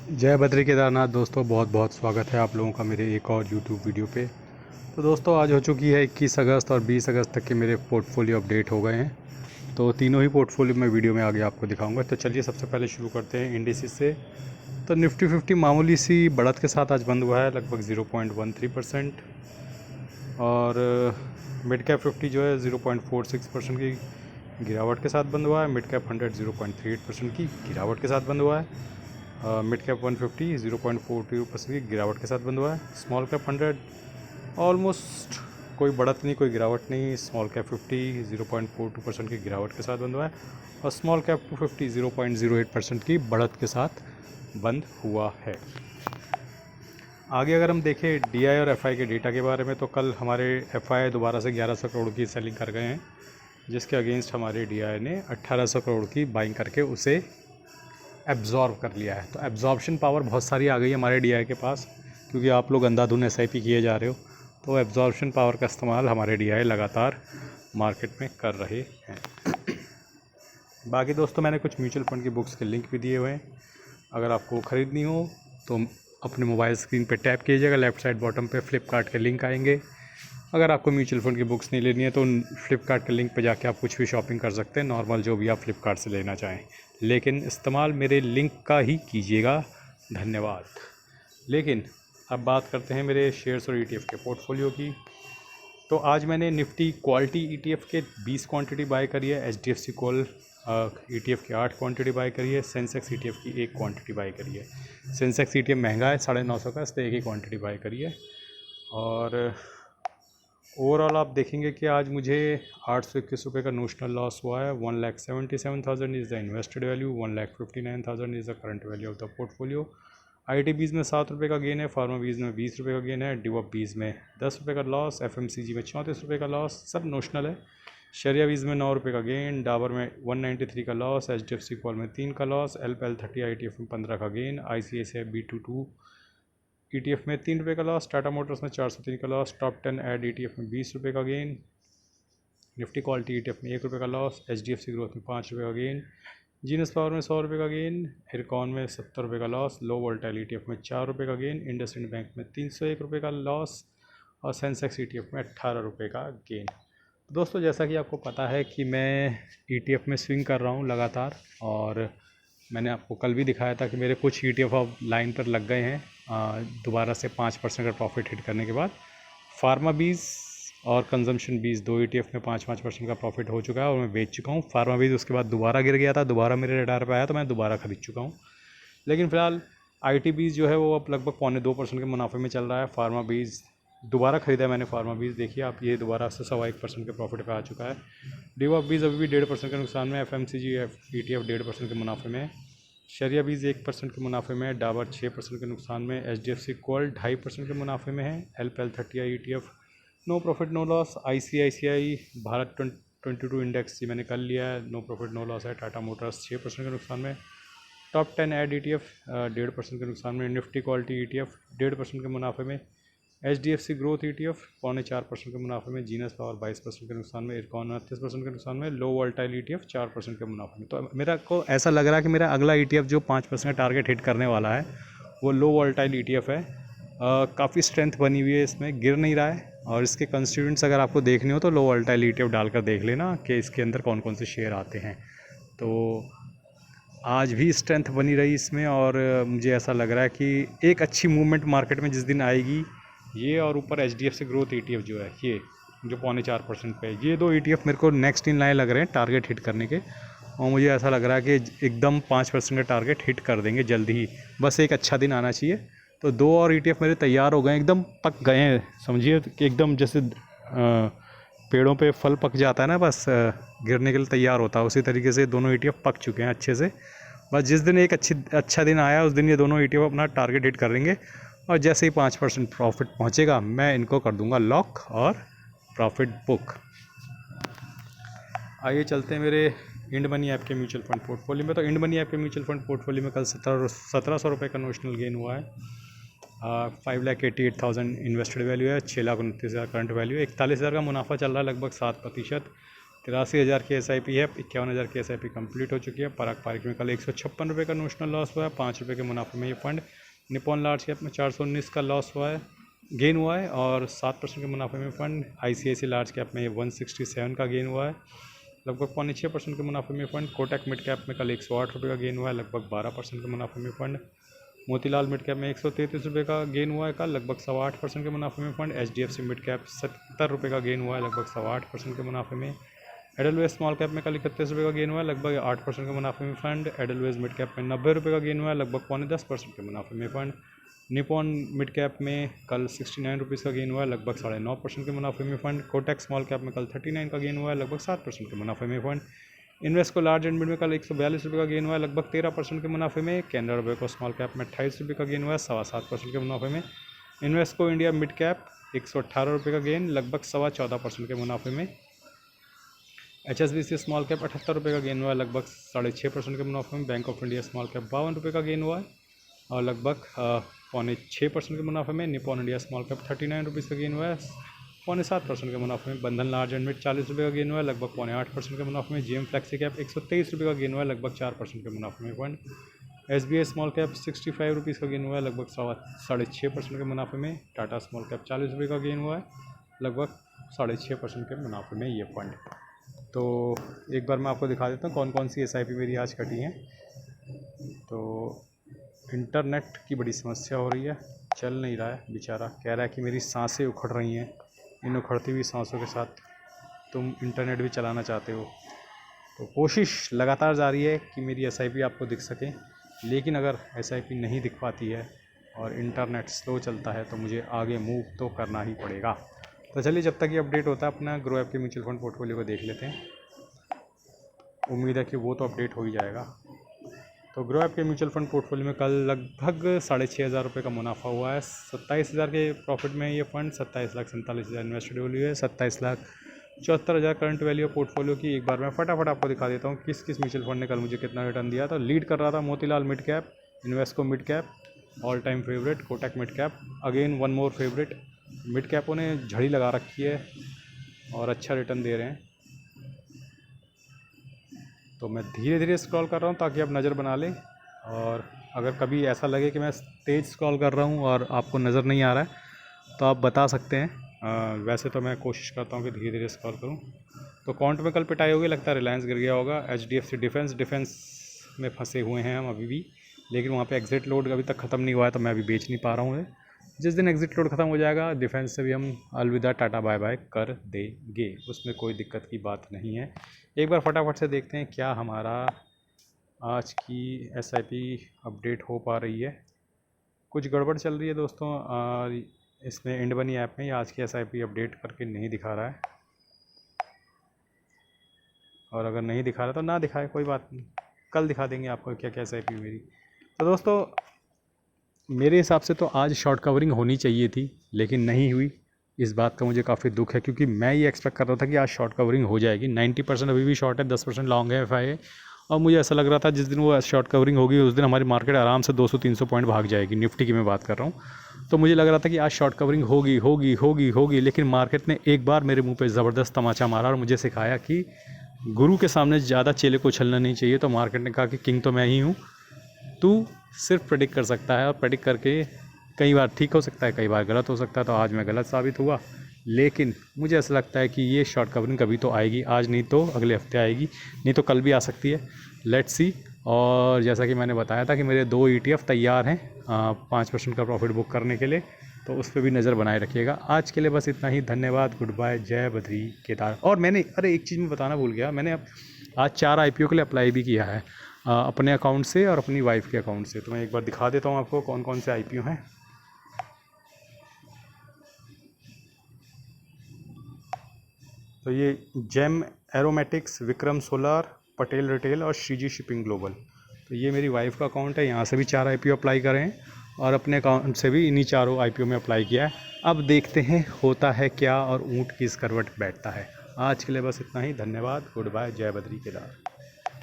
जय बद्री केदारनाथ दोस्तों, बहुत बहुत स्वागत है आप लोगों का मेरे एक और यूट्यूब वीडियो पे। तो दोस्तों आज हो चुकी है 21 अगस्त और 20 अगस्त तक के मेरे पोर्टफोलियो अपडेट हो गए हैं। तो तीनों ही पोर्टफोलियो मैं वीडियो में आगे आपको दिखाऊंगा। तो चलिए सबसे पहले शुरू करते हैं इंडिसेस से। तो निफ्टी 50 मामूली सी बढ़त के साथ आज बंद हुआ है, लगभग 0.13%। और मिड कैप 50 जो है 0.46% की गिरावट के साथ बंद हुआ है। मिड कैप 100 0.38% की गिरावट के साथ बंद हुआ है। मिड कैप 150 0.42% की गिरावट के साथ बंद हुआ है। स्मॉल कैप 100 ऑलमोस्ट कोई बढ़त नहीं, कोई गिरावट नहीं। स्मॉल कैप 50 0.42% की गिरावट के साथ बंद हुआ है और स्मॉल कैप 250 0.08% की बढ़त के साथ बंद हुआ है। आगे अगर हम देखें डीआई और एफआई के डेटा के बारे में, तो कल हमारे एफआई दोबारा से 1100 करोड़ की सेलिंग कर गए हैं, जिसके अगेंस्ट हमारे डीआई ने 1800 करोड़ की बाइंग करके उसे एब्जॉर्व कर लिया है। तो एब्जॉर्प्शन पावर बहुत सारी आ गई है हमारे डीआई के पास, क्योंकि आप लोग अंधाधुन एसआईपी किए जा रहे हो। तो एब्जॉर्प्शन पावर का इस्तेमाल हमारे डीआई लगातार मार्केट में कर रहे हैं। बाकी दोस्तों मैंने कुछ म्यूचुअल फंड की बुक्स के लिंक भी दिए हुए हैं, अगर आपको ख़रीदनी हो तो अपने मोबाइल स्क्रीन पे टैप कीजिएगा, लेफ़्ट साइड बॉटम पे फ्लिपकार्ट के लिंक आएंगे। अगर आपको म्यूचुअल फंड की बुक्स नहीं लेनी है तो फ्लिपकार्ट के लिंक पे जाके आप कुछ भी शॉपिंग कर सकते हैं, नॉर्मल जो भी आप फ्लिपकार्ट से लेना चाहें, लेकिन इस्तेमाल मेरे लिंक का ही कीजिएगा। धन्यवाद। लेकिन अब बात करते हैं मेरे शेयर्स और ईटीएफ के पोर्टफोलियो की। तो आज मैंने निफ्टी क्वालिटी ईटीएफ के 20 क्वांटिटी बाय करी है, एचडीएफसी कॉल ईटीएफ की 8 क्वांटिटी बाय करी है, सेंसेक्स ईटीएफ की 1 क्वांटिटी बाय करी है। सेंसेक्स ईटीएफ महंगा है 950 का, इसलिए एक ही क्वांटिटी बाय करी है। और ओवरऑल आप देखेंगे कि आज मुझे 821 रुपये का नोशनल लॉस हुआ है। 1,77,000 is the invested value, 1,59,000 is the current value of the portfolio. आई बीज में 7 रुपये का गेन है, फार्मा बीज में 20 रुपये का गेन है, डिवॉप बीज में 10 रुपये का लॉस, एफएमसीजी में 34 रुपये का लॉस, सब नोशनल है। शरिया बीज में 9 रुपये का गेन, डाबर में 193 का लॉस, एचडीएफसी कॉल में 3 का लॉस, LPL30 ITF में 15 का गेन, ICICI B22 ETF में 3 रुपये का लॉस, टाटा मोटर्स में 403 का लॉस, टॉप 10 ऐड ETF में 20 रुपये का गेन, निफ्टी क्वालिटी ETF में 1 रुपये का लॉस, HDFC ग्रोथ में 5 रुपये का गेन, जीनस पावर में 100 रुपये का गेन, इरकॉन में 70 रुपये का लॉस, लो वोल्टाइल ETF में 4 रुपये का गेन, इंडसइंड बैंक में 301 रुपये का लॉस और सेंसेक्स ETF में 18 रुपये का गेन। दोस्तों जैसा कि आपको पता है कि मैं ETF में स्विंग कर रहा हूँ लगातार, और मैंने आपको कल भी दिखाया था कि मेरे कुछ ETF अब लाइन पर लग गए हैं दोबारा से 5% का प्रॉफिट हिट करने के बाद। फार्मा बीज और कंजम्पशन बीज दो ETF में 5% का प्रॉफिट हो चुका है और मैं बेच चुका हूँ। फार्मा बीज उसके बाद दोबारा गिर गया था, दोबारा मेरे रडार पे आया तो मैं दोबारा ख़रीद चुका हूँ। लेकिन फ़िलहाल IT बीज जो है वो अब लगभग 0.25% के मुनाफे में चल रहा है। फार्मा बीज दोबारा ख़रीदा है मैंने। फार्मा बीज देखिए आप, ये दोबारा से 1.25% के प्रॉफिट पे आ चुका है। डिवॉप बीज अभी भी 1.5% के नुकसान में, FMCG ETF 1.5% के मुनाफे में, शरिया बीज 1% के मुनाफे में, डाबर 6% के नुकसान में, HDFC कॉल 2.5% के मुनाफे में है, LPL30 ETF no profit no loss, ICICI Bharat 22 index जी मैंने कल लिया है, नो प्रॉफिट नो लॉस है। टाटा मोटर्स 6% के नुकसान में, टॉप 10 ऐड ETF 1.5% के नुकसान में, निफ्टी क्वालिटी ETF 1.5% के मुनाफे में, HDFC ग्रोथ ETF 4.25% के मुनाफे में, जीनस पावर 22% के नुकसान में, इरकॉन 29% के नुकसान में, लो वोल्टाइल ETF 4% के मुनाफे में। तो मेरा को ऐसा लग रहा है कि मेरा अगला ETF जो 5% का टारगेट हिट करने वाला है वो लो वोल्टाइल ETF है। काफ़ी स्ट्रेंथ बनी हुई है इसमें, गिर नहीं रहा है। और इसके कंस्टिट्यूएंट्स अगर आपको देखने हो तो लो वोल्टाइल ETF डालकर देख लेना कि इसके अंदर कौन कौन से शेयर आते हैं। तो आज भी स्ट्रेंथ बनी रही इसमें, और मुझे ऐसा लग रहा है कि एक अच्छी मूवमेंट मार्केट में जिस दिन आएगी, ये और ऊपर HDFC ग्रोथ ETF जो है, ये जो 0.25% पे है, ये दो ETF मेरे को नेक्स्ट इन लाइन लग रहे हैं टारगेट हिट करने के। और मुझे ऐसा लग रहा है कि एकदम 5% का टारगेट हिट कर देंगे जल्दी ही, बस एक अच्छा दिन आना चाहिए। तो दो और ETF मेरे तैयार हो गए, एकदम पक गए हैं, समझिए कि एकदम जैसे पेड़ों पे फल पक जाता है ना, बस गिरने के लिए तैयार होता है, उसी तरीके से दोनों ETF पक चुके हैं अच्छे से। बस जिस दिन एक अच्छा दिन आया उस दिन ये दोनों ETF अपना टारगेट हिट कर लेंगे, और जैसे ही 5% प्रॉफिट पहुंचेगा मैं इनको कर दूंगा लॉक और प्रॉफिट बुक। आइए चलते हैं मेरे इंड मनी ऐप के म्यूचुअल फंड पोर्टफोलियो में। तो इंड मनी ऐप के म्यूचुअल फंड पोर्टफोलियो में कल 1700 रुपये का नोशनल गेन हुआ है। 5,88,000 इन्वेस्टेड वैल्यू है, 6,29,000 करंट वैल्यू है, 41,000 का मुनाफा चल रहा है, लगभग 7%। 83,000 की SIP है, 51,000 की SIP कंप्लीट हो चुकी है। पराग पारिक में कल 156 रुपये का नोशनल लॉस हुआ है, 5 रुपये के मुनाफे में ये फंड। निपॉन लार्ज कैप में 419 का लॉस हुआ है, गेन हुआ है और 7% के मुनाफे में फंड। ICICI लार्ज कैप में 167 का गेन हुआ है, लगभग 5.6% के मुनाफे में फंड। कोटक मिड कैप में कल 108 रुपये का गेन हुआ है, लगभग 12% के मुनाफे में फंड। मोतीलाल मिड कैप में 133 रुपये का गेन हुआ है कल, लगभग 8.25% के मुनाफे में फंड। HDFC मिड कैप 70 रुपये का गेन हुआ है, लगभग 8.25% के मुनाफे में। एडलवेज स्मॉल कैप में कल 31 रुपये का गेन हुआ है, लगभग 8% के मुनाफे में फंड। एडलवेज मिड कैप में 90 रुपये का गेन हुआ है, लगभग 9.5% के मुनाफे में फंड। निपॉन मिड कैप में कल 69 रुपीज़ का गेन हुआ है, लगभग 9.5% के मुनाफे में फंड। कोटक स्मॉल कैप में कल 39 का गेन हुआ है, लगभग 7% के मुनाफे में fund. Invesco large and mid में कल 142 रुपये का गेन हुआ है, लगभग 13% के मुनाफे में। कैनरा रोबेको स्मॉल कैप में 28 रुपये का गेन हुआ है, 7.25% के मुनाफे में। इन्वेस्को इंडिया मिड कैप 118 रुपये का गेन, लगभग 14.25% के मुनाफे में। HSBC स्मॉल कैप 78 रुपये का गेन हुआ है, लगभग 6.5% के मुनाफे में। Bank of India small cap 52 रुपये का गेन हुआ है और लगभग 5.6% के मुनाफे में। Nippon India small cap 39 rupees का गेन हुआ है, 7.5% के मुनाफे में। बंधन लार्ज एंड मिड 40 रुपये का गेन हुआ है, लगभग 8.5% के मुनाफे में। GM फ्लेक्सी कैप 123 रुपये का गेन हुआ है, लगभग 4% के मुनाफे में fund. SBI small cap 65 rupees का गेन हुआ है, लगभग 6.5% के मुनाफे में। टाटा स्मॉल कैप 40 रुपये का गेन हुआ है, लगभग 6.5% के मुनाफे में ये फंड। तो एक बार मैं आपको दिखा देता हूँ कौन कौन सी SIP मेरी आज कटी हैं। तो इंटरनेट की बड़ी समस्या हो रही है, चल नहीं रहा है, बेचारा कह रहा है कि मेरी सांसें उखड़ रही हैं। इन उखड़ती हुई सांसों के साथ तुम इंटरनेट भी चलाना चाहते हो, तो कोशिश लगातार जारी है कि मेरी SIP आपको दिख सके। लेकिन अगर SIP नहीं दिख पाती है और इंटरनेट स्लो चलता है तो मुझे आगे मूव तो करना ही पड़ेगा। तो चलिए, जब तक ये अपडेट होता है अपना ग्रो ऐप के म्यूचुअल फंड पोर्टफोलियो को देख लेते हैं। उम्मीद है कि वो तो अपडेट हो ही जाएगा। तो ग्रो ऐप के म्यूचुअल फंड पोर्टफोलियो में कल लगभग 6,500 रुपये का मुनाफा हुआ है। 27,000 के प्रॉफिट में ये फंड 27,47,000 इन्वेस्टेड वैल्यू है, 27,74,000 करंट वैल्यू पोर्टफोलियो की। एक बार मैं फटाफट आपको दिखा देता हूँ किस किस म्यूचुअल फंड ने कल मुझे कितना रिटर्न दिया था। लीड कर रहा था Motilal mid cap, Invesco mid cap all time favourite, Kotak mid cap again one more favourite. Mid कैपों ने झड़ी लगा रखी है और अच्छा रिटर्न दे रहे हैं। तो मैं धीरे धीरे स्क्रॉल कर रहा हूँ ताकि आप नज़र बना लें, और अगर कभी ऐसा लगे कि मैं तेज़ स्क्रॉल कर रहा हूँ और आपको नज़र नहीं आ रहा है तो आप बता सकते हैं। वैसे तो मैं कोशिश करता हूँ कि धीरे धीरे स्क्रॉल करूँ। तो काउंट में कल पिटाई होगी, लगता है रिलायंस गिर गया होगा। HDFC डिफेंस में फंसे हुए हैं हम अभी भी, लेकिन वहाँ पे एग्ज़िट लोड अभी तक ख़त्म नहीं हुआ है तो मैं अभी बेच नहीं पा रहा हूँ। जिस दिन एग्ज़िट लोड ख़त्म हो जाएगा डिफेंस से भी हम अलविदा टाटा बाय बाय कर देंगे, उसमें कोई दिक्कत की बात नहीं है। एक बार फटाफट से देखते हैं क्या हमारा आज की SIP अपडेट हो पा रही है। कुछ गड़बड़ चल रही है दोस्तों, इसमें इंड बनी ऐप में आज की SIP अपडेट करके नहीं दिखा रहा है, और अगर नहीं दिखा रहा तो ना दिखाए, कोई बात नहीं, कल दिखा देंगे आपको क्या क्या SIP मेरी। तो दोस्तों मेरे हिसाब से तो आज शॉर्ट कवरिंग होनी चाहिए थी, लेकिन नहीं हुई। इस बात का मुझे काफ़ी दुख है, क्योंकि मैं ये एक्सपेक्ट कर रहा था कि आज शॉर्ट कवरिंग हो जाएगी। 90% अभी भी शॉर्ट है, 10% लॉन्ग है FIA, और मुझे ऐसा लग रहा था जिस दिन वो शॉर्ट कवरिंग होगी उस दिन हमारी मार्केट आराम से 200-300 पॉइंट भाग जाएगी। निफ्टी की मैं बात कर रहा हूँ। तो मुझे लग रहा था कि आज शॉर्ट कवरिंग होगी, लेकिन मार्केट ने एक बार मेरे मुँह पर ज़बरदस्त तमाचा मारा और मुझे सिखाया कि गुरु के सामने ज़्यादा चेले को उछलना नहीं चाहिए। तो मार्केट ने कहा कि किंग तो मैं ही हूँ, तू सिर्फ प्रेडिक्ट कर सकता है, और प्रेडिक्ट करके कई बार ठीक हो सकता है, कई बार गलत हो सकता है। तो आज मैं गलत साबित हुआ, लेकिन मुझे ऐसा लगता है कि ये शॉर्ट कवरिंग कभी तो आएगी, आज नहीं तो अगले हफ्ते आएगी, नहीं तो कल भी आ सकती है। Let's see. और जैसा कि मैंने बताया था कि मेरे 2 ETF तैयार हैं 5% का प्रॉफिट बुक करने के लिए, तो उस पर भी नज़र बनाए रखिएगा। आज के लिए बस इतना ही, धन्यवाद, गुड बाय, जय बद्री केदार। और मैंने एक चीज़ में बताना भूल गया, मैंने आज 4 IPO के लिए अप्लाई भी किया है अपने अकाउंट से और अपनी वाइफ के अकाउंट से। तो मैं एक बार दिखा देता हूँ आपको कौन कौन से IPO हैं। तो ये Gem Aromatics, Vikram Solar, Patel Retail और श्रीजी शिपिंग ग्लोबल। तो ये मेरी वाइफ का अकाउंट है, यहाँ से भी 4 IPO अप्लाई करें हैं और अपने अकाउंट से भी इन्हीं 4 IPO में अप्लाई किया है। अब देखते हैं होता है क्या और ऊँट किस करवट बैठता है। आज के लिए बस इतना ही, धन्यवाद, गुड बाय, जय बद्री केदार।